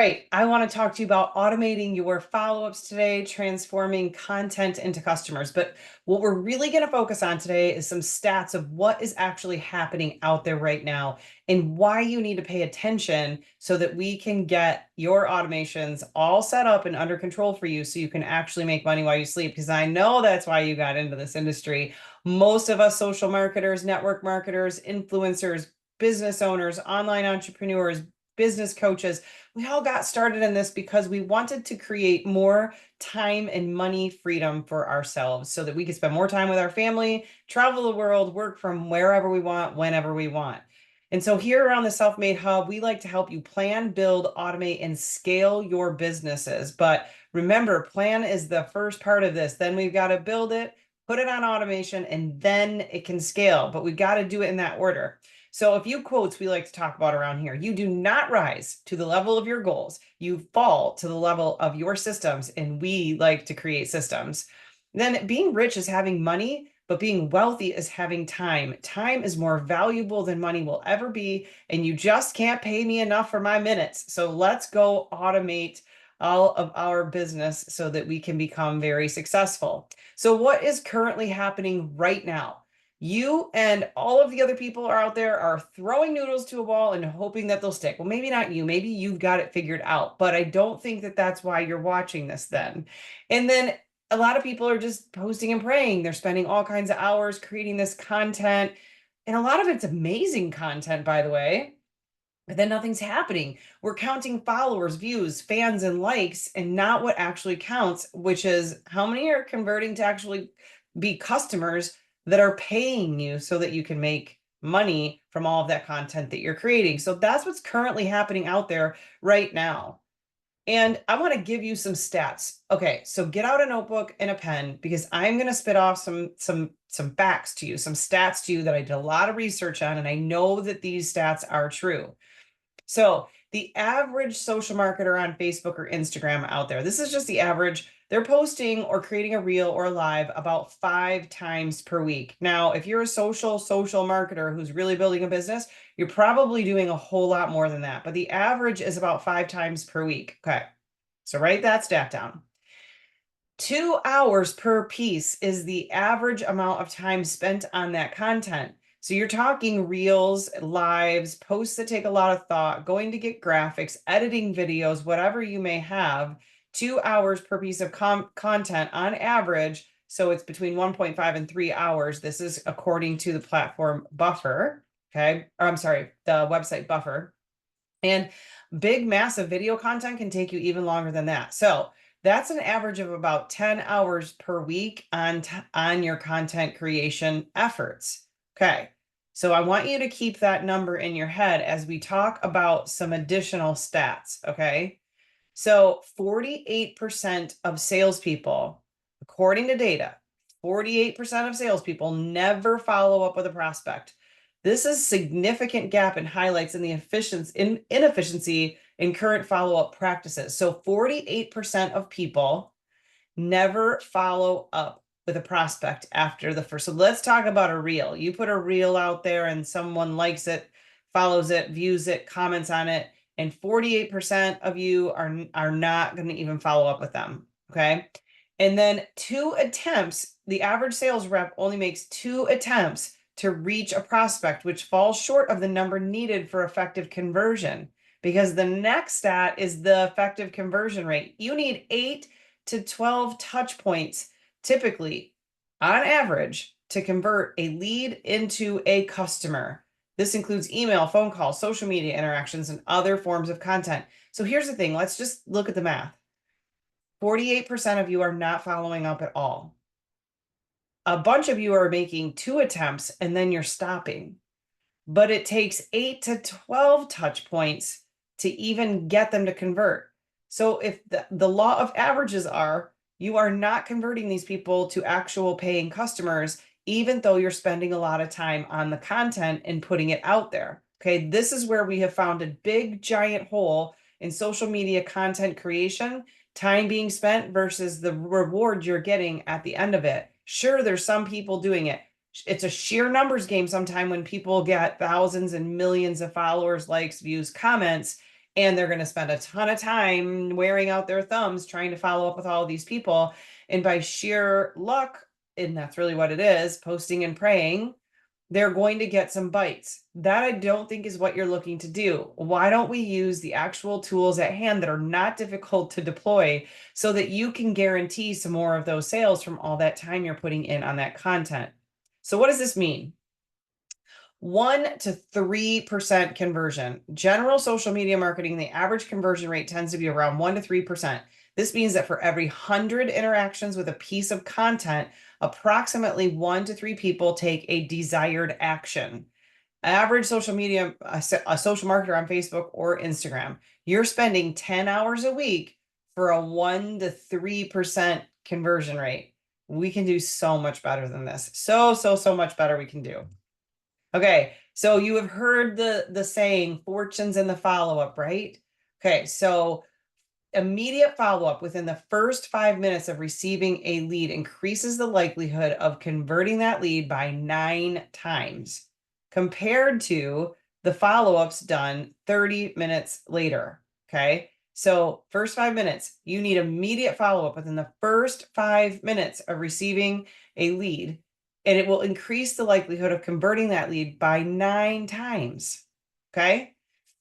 right, I want to talk to you about automating your follow-ups today, transforming content into customers. But what we're really going to focus on today is some stats of what is actually happening out there right now and why you need to pay attention so that we can get your automations all set up and under control for you so you can actually make money while you sleep. Because I know that's why you got into this industry. Most of us social marketers, network marketers, influencers, business owners, online entrepreneurs, business coaches, we all got started in this because we wanted to create more time and money freedom for ourselves so that we could spend more time with our family, travel the world, work from wherever we want, whenever we want. And so here around the Self-Made Hub, we like to help you plan, build, automate, and scale your businesses. But remember, plan is the first part of this. Then we've got to build it, put it on automation, and then it can scale. But we got to do it in that order. So a few quotes we like to talk about around here. You do not rise to the level of your goals. You fall to the level of your systems, and we like to create systems. Then being rich is having money, but being wealthy is having time. Time is more valuable than money will ever be, and you just can't pay me enough for my minutes. So let's go automate all of our business so that we can become very successful. So what is currently happening right now? You and all of the other people are out there are throwing noodles to a wall and hoping that they'll stick. Well, maybe not you. Maybe you've got it figured out, but I don't think that that's why you're watching this then. And then a lot of people are just posting and praying. They're spending all kinds of hours creating this content. And a lot of it's amazing content, by the way, but then nothing's happening. We're counting followers, views, fans, and likes, and not what actually counts, which is how many are converting to actually be customers that are paying you so that you can make money from all of that content that you're creating. So that's what's currently happening out there right now. And I want to give you some stats. Okay, so get out a notebook and a pen because I'm going to spit off some facts to you, some stats to you that I did a lot of research on, and I know that these stats are true. So the average social marketer on Facebook or Instagram out there, this is just the average. They're posting or creating a reel or a live about 5 times per week. Now, if you're a social marketer who's really building a business, you're probably doing a whole lot more than that. But the average is about 5 times per week. Okay. So write that stat down. 2 hours per piece is the average amount of time spent on that content. So you're talking reels, lives, posts that take a lot of thought, going to get graphics, editing videos, whatever you may have, 2 hours per piece of content on average. So it's between 1.5 and 3 hours. This is according to the platform Buffer. Okay. Or I'm sorry, the website Buffer. And big, massive video content can take you even longer than that. So that's an average of about 10 hours per week on your content creation efforts. Okay, so I want you to keep that number in your head as we talk about some additional stats, okay? So 48% of salespeople, according to data, 48% of salespeople never follow up with a prospect. This is significant gap and highlights in the inefficiency in current follow-up practices. So 48% of people never follow up with a prospect after the first. So let's talk about a reel. You put a reel out there and someone likes it, follows it, views it, comments on it, and 48% of you are not going to even follow up with them. Okay. And then 2 attempts, the average sales rep only makes 2 attempts to reach a prospect, which falls short of the number needed for effective conversion. Because the next stat is the effective conversion rate. You need 8 to 12 touch points, typically, on average, to convert a lead into a customer. This includes email, phone calls, social media interactions, and other forms of content. So here's the thing. Let's just look at the math. 48% of you are not following up at all. A bunch of you are making 2 attempts and then you're stopping. But it takes 8 to 12 touch points to even get them to convert. So if the law of averages are, you are not converting these people to actual paying customers, even though you're spending a lot of time on the content and putting it out there. Okay, this is where we have found a big giant hole in social media content creation, time being spent versus the reward you're getting at the end of it. Sure, there's some people doing it. It's a sheer numbers game sometime when people get thousands and millions of followers, likes, views, comments, and they're going to spend a ton of time wearing out their thumbs trying to follow up with all of these people. And by sheer luck, and that's really what it is, posting and praying, they're going to get some bites. That I don't think is what you're looking to do. Why don't we use the actual tools at hand that are not difficult to deploy so that you can guarantee some more of those sales from all that time you're putting in on that content? So what does this mean? 1 to 3% conversion. General social media marketing, the average conversion rate tends to be around 1 to 3%. This means that for every 100 interactions with a piece of content, approximately 1 to 3 people take a desired action. Average social media, a social marketer on Facebook or Instagram, you're spending 10 hours a week for a 1 to 3% conversion rate. We can do so much better than this. So much better we can do. Okay, so you have heard the saying, fortune's in the follow-up, right? Okay, so immediate follow-up within the first 5 minutes of receiving a lead increases the likelihood of converting that lead by 9 times compared to the follow-ups done 30 minutes later. Okay, so first 5 minutes, you need immediate follow-up within the first 5 minutes of receiving a lead, and it will increase the likelihood of converting that lead by 9 times. Okay,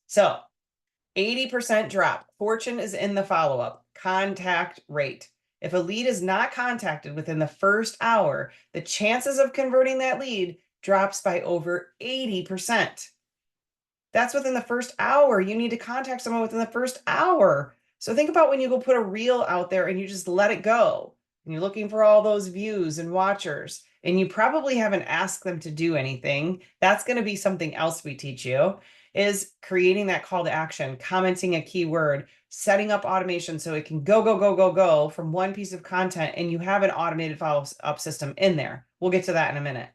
so 80% drop. Fortune is in the follow-up. Contact rate. If a lead is not contacted within the first hour, the chances of converting that lead drops by over 80%. That's within the first hour. You need to contact someone within the first hour. So think about when you go put a reel out there and you just let it go. And you're looking for all those views and watchers, and you probably haven't asked them to do anything. That's going to be something else we teach you, is creating that call to action, commenting a keyword, setting up automation so it can go from one piece of content, and you have an automated follow-up system in there. We'll get to that in a minute.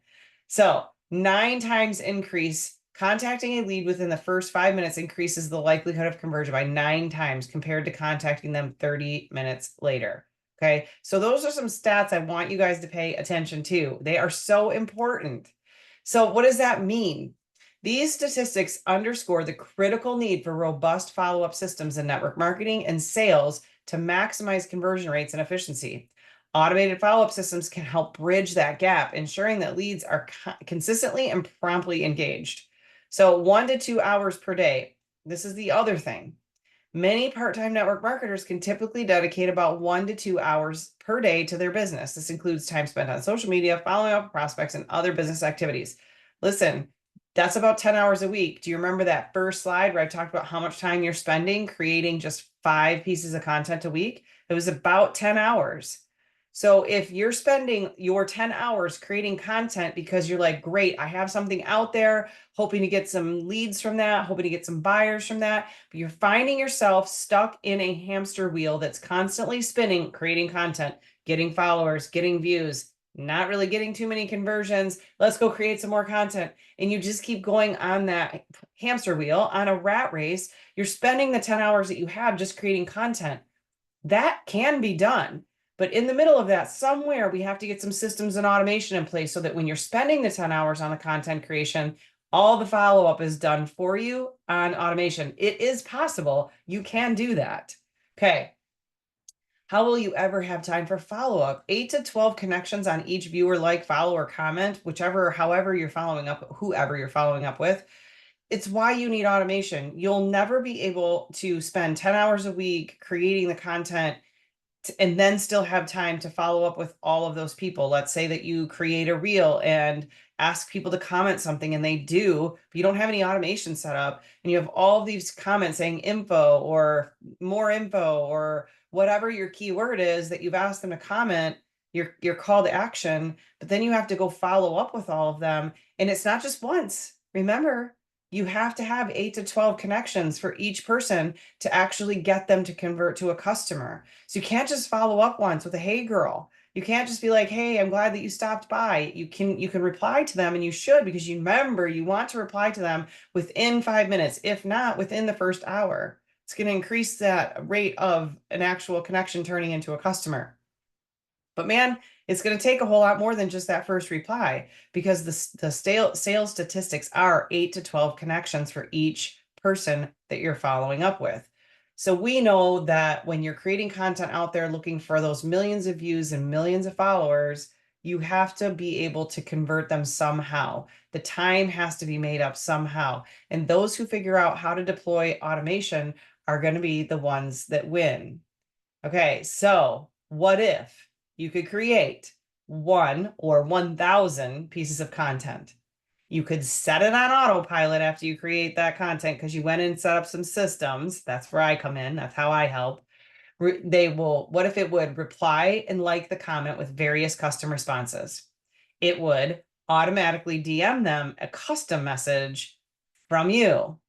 So 9 times increase. Contacting a lead within the first 5 minutes increases the likelihood of conversion by 9 times compared to contacting them 30 minutes later. Okay, so those are some stats I want you guys to pay attention to. They are so important. So what does that mean? These statistics underscore the critical need for robust follow-up systems in network marketing and sales to maximize conversion rates and efficiency. Automated follow-up systems can help bridge that gap, ensuring that leads are consistently and promptly engaged. So 1 to 2 hours per day. This is the other thing. Many part-time network marketers can typically dedicate about 1 to 2 hours per day to their business. This includes time spent on social media, following up prospects, and other business activities. Listen, that's about 10 hours a week. Do you remember that first slide where I talked about how much time you're spending creating just 5 pieces of content a week? It was about 10 hours. So if you're spending your 10 hours creating content because you're like, great, I have something out there, hoping to get some leads from that, hoping to get some buyers from that, but you're finding yourself stuck in a hamster wheel that's constantly spinning, creating content, getting followers, getting views, not really getting too many conversions. Let's go create some more content. And you just keep going on that hamster wheel, on a rat race. You're spending the 10 hours that you have just creating content. That can be done. But in the middle of that, somewhere we have to get some systems and automation in place so that when you're spending the 10 hours on the content creation, all the follow-up is done for you on automation. It is possible. You can do that. Okay. How will you ever have time for follow-up? 8 to 12 connections on each viewer, like, follow, or comment, however you're following up, whoever you're following up with. It's why you need automation. You'll never be able to spend 10 hours a week creating the content and then still have time to follow up with all of those people. Let's say that you create a reel and ask people to comment something, and they do, but you don't have any automation set up, and you have all of these comments saying info or more info or whatever your keyword is that you've asked them to comment, your call to action, but then you have to go follow up with all of them. And it's not just once. Remember, you have to have 8 to 12 connections for each person to actually get them to convert to a customer. So you can't just follow up once with a hey girl. You can't just be like, hey, I'm glad that you stopped by. You can reply to them, and you should, because you remember you want to reply to them within 5 minutes, if not within the first hour. It's going to increase that rate of an actual connection turning into a customer. But man, it's going to take a whole lot more than just that first reply, because the sales statistics are 8 to 12 connections for each person that that you're following up with. So we know that when you're creating content out there looking for those millions of views and millions of followers, you have to be able to convert them somehow. The time has to be made up somehow. And those who figure out how to deploy automation are going to be the ones that win. Okay, so what if you could create 1 or 1,000 pieces of content? You could set it on autopilot after you create that content because you went and set up some systems. That's where I come in. That's how I help. What if it would reply and like the comment with various custom responses? It would automatically DM them a custom message from you.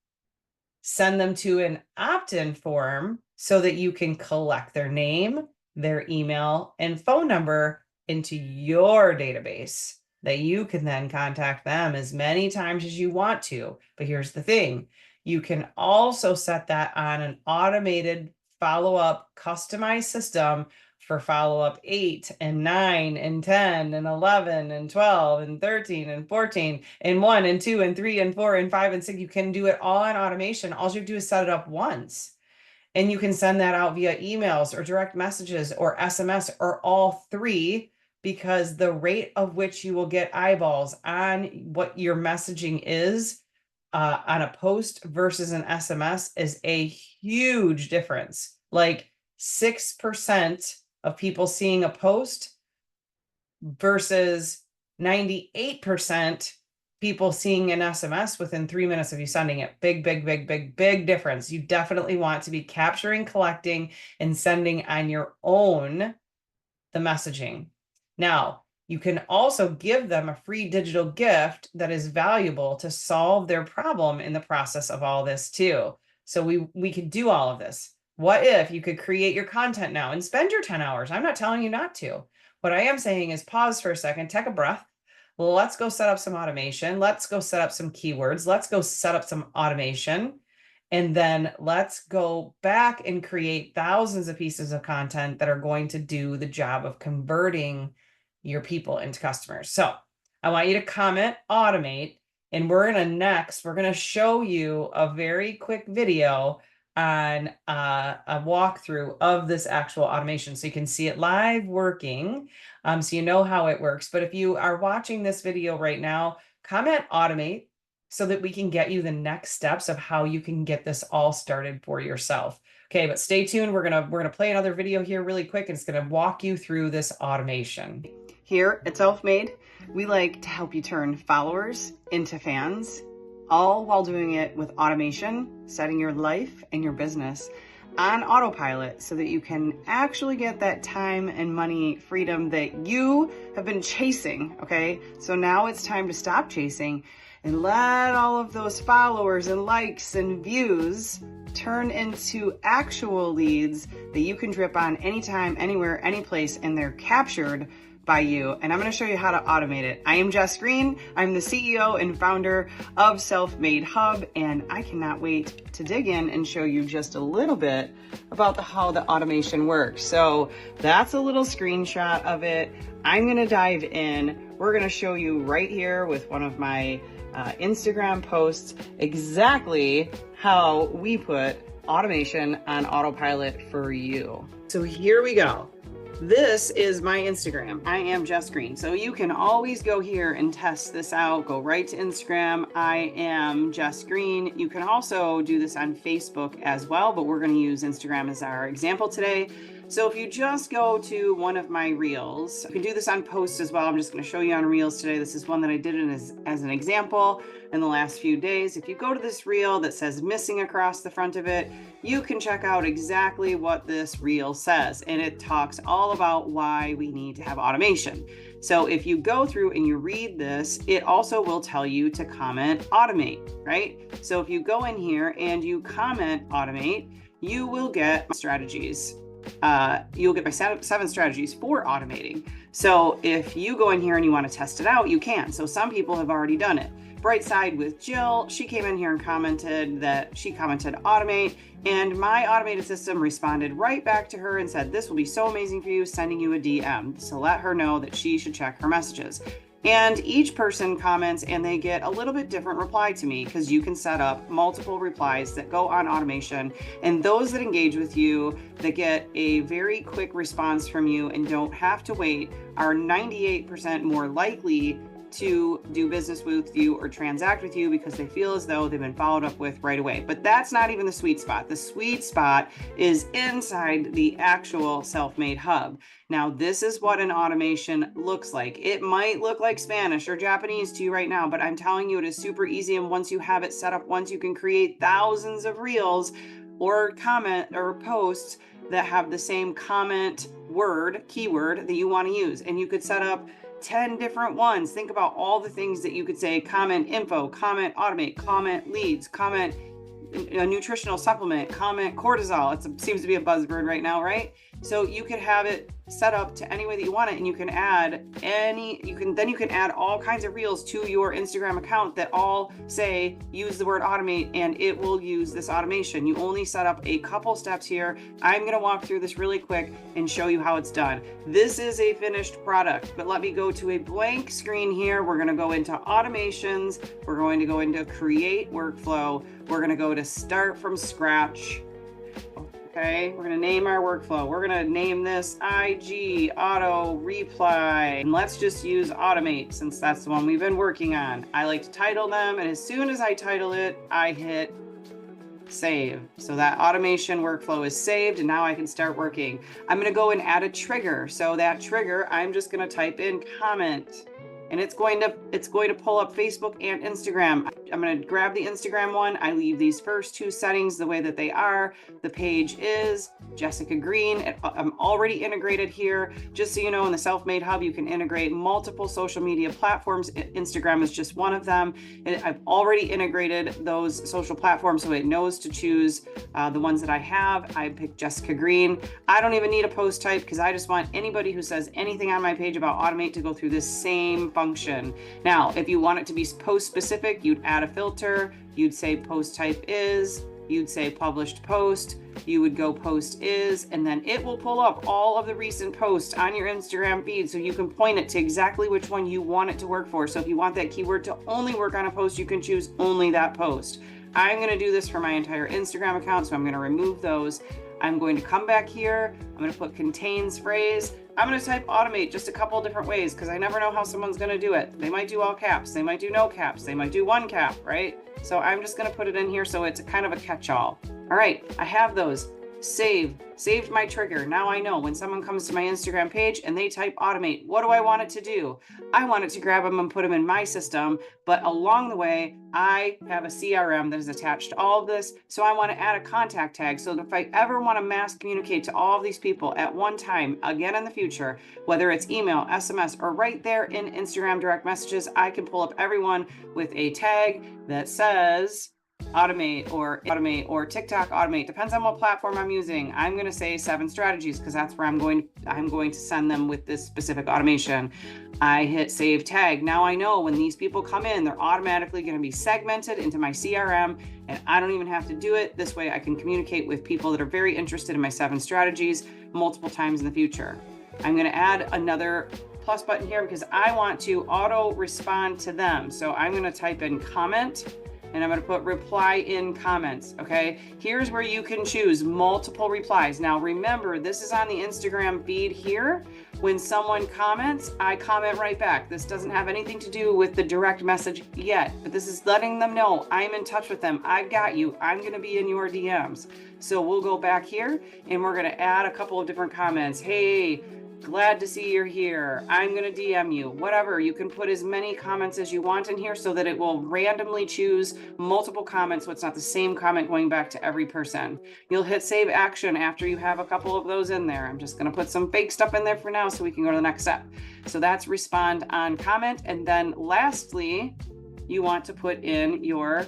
Send them to an opt-in form so that you can collect their name, their email, and phone number into your database that you can then contact them as many times as you want to. But here's the thing. You can also set that on an automated follow-up customized system for follow-up 8 and 9 and 10 and 11 and 12 and 13 and 14 and 1 and 2 and 3 and 4 and 5 and 6. You can do it all on automation. All you have to do is set it up once. And you can send that out via emails or direct messages or SMS or all three, because the rate of which you will get eyeballs on what your messaging is on a post versus an SMS is a huge difference. Like 6% of people seeing a post versus 98% people seeing an SMS within 3 minutes of you sending it. Big, big, big, big, big difference. You definitely want to be capturing, collecting, and sending on your own the messaging. Now, you can also give them a free digital gift that is valuable to solve their problem in the process of all this too. So we could do all of this. What if you could create your content now and spend your 10 hours? I'm not telling you not to. What I am saying is pause for a second, take a breath. Well, let's go set up some automation. Let's go set up some keywords. Let's go set up some automation. And then let's go back and create thousands of pieces of content that are going to do the job of converting your people into customers. So I want you to comment, automate, and we're going to show you a very quick video on a walkthrough of this actual automation so you can see it live working, so you know how it works. But if you are watching this video right now, comment automate so that we can get you the next steps of how you can get this all started for yourself. Okay, but stay tuned. We're gonna play another video here really quick, and it's gonna walk you through this automation. Here at Self-Made, we like to help you turn followers into fans, all while doing it with automation, setting your life and your business on autopilot so that you can actually get that time and money freedom that you have been chasing, okay? So now it's time to stop chasing and let all of those followers and likes and views turn into actual leads that you can drip on anytime, anywhere, any place, and they're captured by you. And I'm going to show you how to automate it. I am Jess Green. I'm the CEO and founder of Self-Made Hub, and I cannot wait to dig in and show you just a little bit about how the automation works. So that's a little screenshot of it. I'm going to dive in. We're going to show you right here with one of my Instagram posts exactly how we put automation on autopilot for you. So here we go. This is my Instagram. I am Jess Green. So you can always go here and test this out. Go right to Instagram. I am Jess Green. You can also do this on Facebook as well, but we're going to use Instagram as our example today. So if you just go to one of my reels, you can do this on posts as well. I'm just going to show you on reels today. This is one that I did as an example in the last few days. If you go to this reel that says missing across the front of it, you can check out exactly what this reel says. And it talks all about why we need to have automation. So if you go through and you read this, it also will tell you to comment automate, right? So if you go in here and you comment automate, you will get strategies. You'll get my 7 strategies for automating. So if you go in here and you want to test it out, you can. So some people have already done it. Bright Side with Jill, she came in here and commented automate, and my automated system responded right back to her and said, this will be so amazing for you, sending you a DM to let her know that she should check her messages. And each person comments and they get a little bit different reply to me, because you can set up multiple replies that go on automation. And those that engage with you, that get a very quick response from you and don't have to wait, are 98% more likely to do business with you or transact with you, because they feel as though they've been followed up with right away. But that's not even the sweet spot. The sweet spot is inside the actual Self-Made Hub. Now, this is what an automation looks like. It might look like Spanish or Japanese to you right now, but I'm telling you, it is super easy. And once you have it set up, once you can create thousands of reels or comment or posts that have the same comment keyword that you want to use. And you could set up 10 different ones. Think about all the things that you could say: comment info, comment automate, comment leads, comment a nutritional supplement, comment cortisol. It seems to be a buzzword right now, right? So you could have it set up to any way that you want it, and you can add you can add all kinds of reels to your Instagram account that all say use the word automate, and it will use this automation. You only set up a couple steps here. I'm going to walk through this really quick and show you how it's done. This is a finished product, but let me go to a blank screen here. We're going to go into automations. We're going to go into create workflow. We're going to go to start from scratch. Okay, we're going to name our workflow. We're going to name this IG auto reply. And let's just use automate, since that's the one we've been working on. I like to title them, and as soon as I title it, I hit save. So that automation workflow is saved, and now I can start working. I'm going to go and add a trigger. So that trigger, I'm just going to type in comment. And it's going to pull up Facebook and Instagram. I'm going to grab the Instagram one. I leave these first two settings the way that they are. The page is Jessica Green. I'm already integrated here. Just so you know, in the Self-Made Hub, you can integrate multiple social media platforms. Instagram is just one of them. I've already integrated those social platforms, so it knows to choose the ones that I have. I picked Jessica Green. I don't even need a post type, because I just want anybody who says anything on my page about automate to go through this same function. Now, if you want it to be post specific, you'd add a filter. You'd say post type is, you'd say published post, you would go post is, and then it will pull up all of the recent posts on your Instagram feed, so you can point it to exactly which one you want it to work for. So if you want that keyword to only work on a post, you can choose only that post. I'm going to do this for my entire Instagram account, so I'm going to remove those. I'm going to come back here. I'm going to put contains phrase. I'm going to type automate just a couple different ways, because I never know how someone's going to do it. They might do all caps. They might do no caps. They might do one cap, right? So I'm just going to put it in here so it's kind of a catch-all. All right, I have those. Saved my trigger. Now I know when someone comes to my Instagram page and they type automate, what do I want it to do? I want it to grab them and put them in my system, but along the way, I have a CRM that is attached to all of this. So I want to add a contact tag, so that if I ever want to mass communicate to all of these people at one time, again in the future, whether it's email, SMS, or right there in Instagram direct messages, I can pull up everyone with a tag that says automate or TikTok automate. Depends on what platform I'm using. I'm going to say 7 strategies, because that's where I'm going to send them with this specific automation. I hit save tag. Now I know when these people come in, they're automatically going to be segmented into my CRM, and I don't even have to do it. This way I can communicate with people that are very interested in my 7 strategies multiple times in the future. I'm going to add another plus button here, because I want to auto respond to them. So I'm going to type in comment, and I'm going to put reply in comments. Okay, here's where you can choose multiple replies. Now remember, this is on the Instagram feed here. When someone comments, I comment right back. This doesn't have anything to do with the direct message yet, but this is letting them know I'm in touch with them. I've got you. I'm going to be in your DMs. So we'll go back here and we're going to add a couple of different comments. Hey, glad to see you're here. I'm going to DM you. Whatever. You can put as many comments as you want in here, so that it will randomly choose multiple comments, so it's not the same comment going back to every person. You'll hit save action after you have a couple of those in there. I'm just going to put some fake stuff in there for now so we can go to the next step. So that's respond on comment. And then lastly, you want to put in your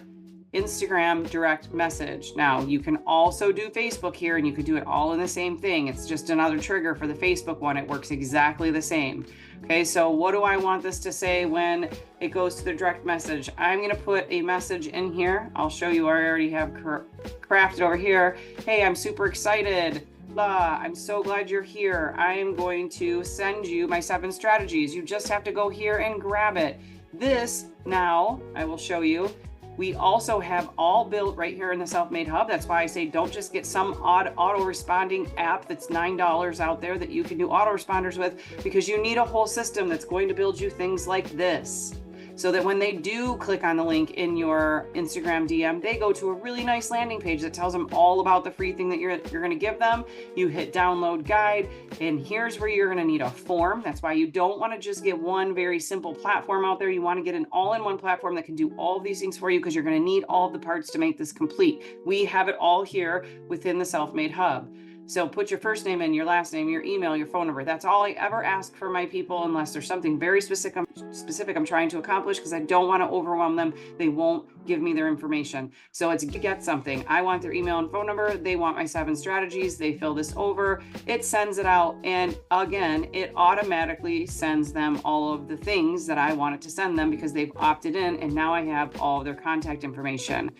Instagram direct message. Now you can also do Facebook here, and you could do it all in the same thing. It's just another trigger for the Facebook one. It works exactly the same. Okay, so what do I want this to say when it goes to the direct message? I'm going to put a message in here. I'll show you. I already have crafted over here. Hey, I'm super excited. blah. I'm so glad you're here. I am going to send you my 7 strategies. You just have to go here and grab it. This now I will show you. We also have all built right here in the Self-Made Hub. That's why I say don't just get some odd auto-responding app that's $9 out there that you can do autoresponders with, because you need a whole system that's going to build you things like this, so that when they do click on the link in your Instagram DM, they go to a really nice landing page that tells them all about the free thing that you're going to give them. You hit download guide, and here's where you're going to need a form. That's why you don't want to just get one very simple platform out there. You want to get an all-in-one platform that can do all of these things for you, because you're going to need all of the parts to make this complete. We have it all here within the Self-Made Hub. So put your first name in, your last name, your email, your phone number. That's all I ever ask for my people, unless there's something very specific I'm trying to accomplish, because I don't want to overwhelm them. They won't give me their information. So it's get something. I want their email and phone number. They want my 7 strategies. They fill this over. It sends it out. And again, it automatically sends them all of the things that I want it to send them, because they've opted in, and now I have all of their contact information.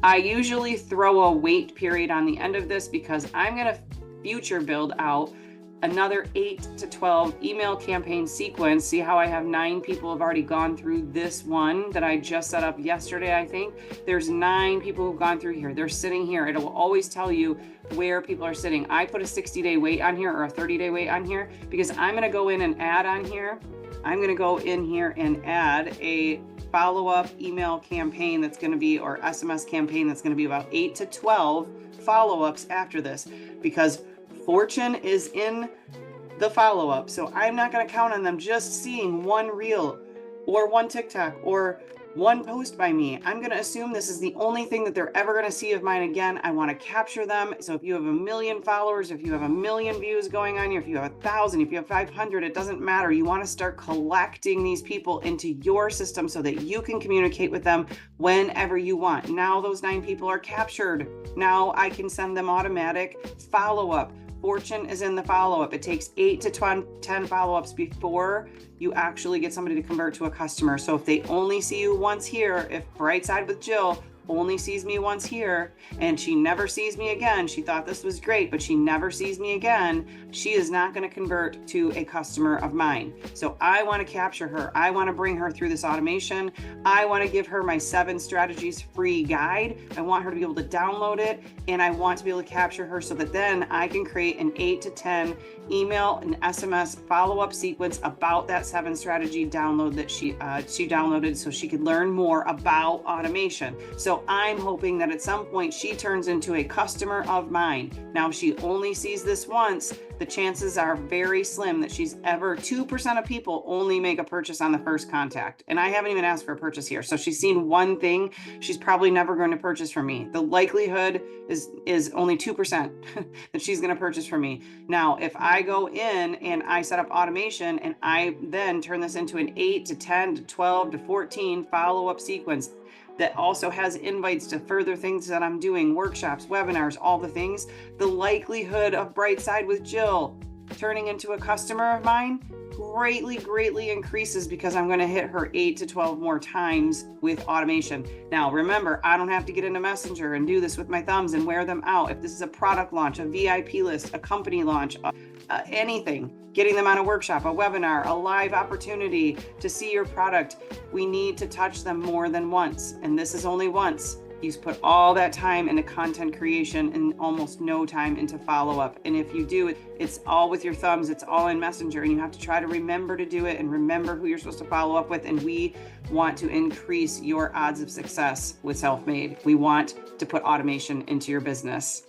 I usually throw a wait period on the end of this, because I'm going to future build out another 8 to 12 email campaign sequence. See how I have 9 people have already gone through this one that I just set up yesterday. I think there's 9 people who've gone through here. They're sitting here. It will always tell you where people are sitting. I put a 60-day wait on here, or a 30-day wait on here, because I'm going to go in and add on here. I'm going to go in here and add a follow-up email campaign that's going to be, or SMS campaign that's going to be about 8 to 12 follow-ups after this, because fortune is in the follow-up. So I'm not going to count on them just seeing one reel or one TikTok or one post by me. I'm going to assume this is the only thing that they're ever going to see of mine again. I want to capture them. So if you have 1 million followers, if you have 1 million views going on here, if you have 1,000, if you have 500, it doesn't matter. You want to start collecting these people into your system so that you can communicate with them whenever you want. Now those 9 people are captured. Now I can send them automatic follow-up. Fortune is in the follow-up. It takes 8 to 10 follow-ups before you actually get somebody to convert to a customer. So if they only see you once here, if Brightside with Jill only sees me once here and she never sees me again, she thought this was great, but she never sees me again, she is not going to convert to a customer of mine. So I want to capture her. I want to bring her through this automation. I want to give her my 7 strategies free guide. I want her to be able to download it, and I want to be able to capture her so that then I can create an 8 to 10 email and SMS follow-up sequence about that 7 strategy download that she downloaded, so she could learn more about automation. So I'm hoping that at some point she turns into a customer of mine. Now, if she only sees this once, the chances are very slim that she's ever, 2% of people only make a purchase on the first contact. And I haven't even asked for a purchase here. So she's seen one thing, she's probably never going to purchase from me. The likelihood is only 2% that she's going to purchase from me. Now, if I go in and I set up automation and I then turn this into an 8 to 10 to 12 to 14 follow-up sequence that also has invites to further things that I'm doing, workshops, webinars, all the things, the likelihood of Brightside with Jill turning into a customer of mine greatly increases, because I'm going to hit her 8 to 12 more times with automation. Now, remember, I don't have to get into Messenger and do this with my thumbs and wear them out. If this is a product launch, a VIP list, a company launch, anything, getting them on a workshop, a webinar, a live opportunity to see your product, we need to touch them more than once. And this is only once. You put all that time into content creation and almost no time into follow-up. And if you do it, it's all with your thumbs, it's all in Messenger, and you have to try to remember to do it and remember who you're supposed to follow up with. And we want to increase your odds of success with Self-Made. We want to put automation into your business.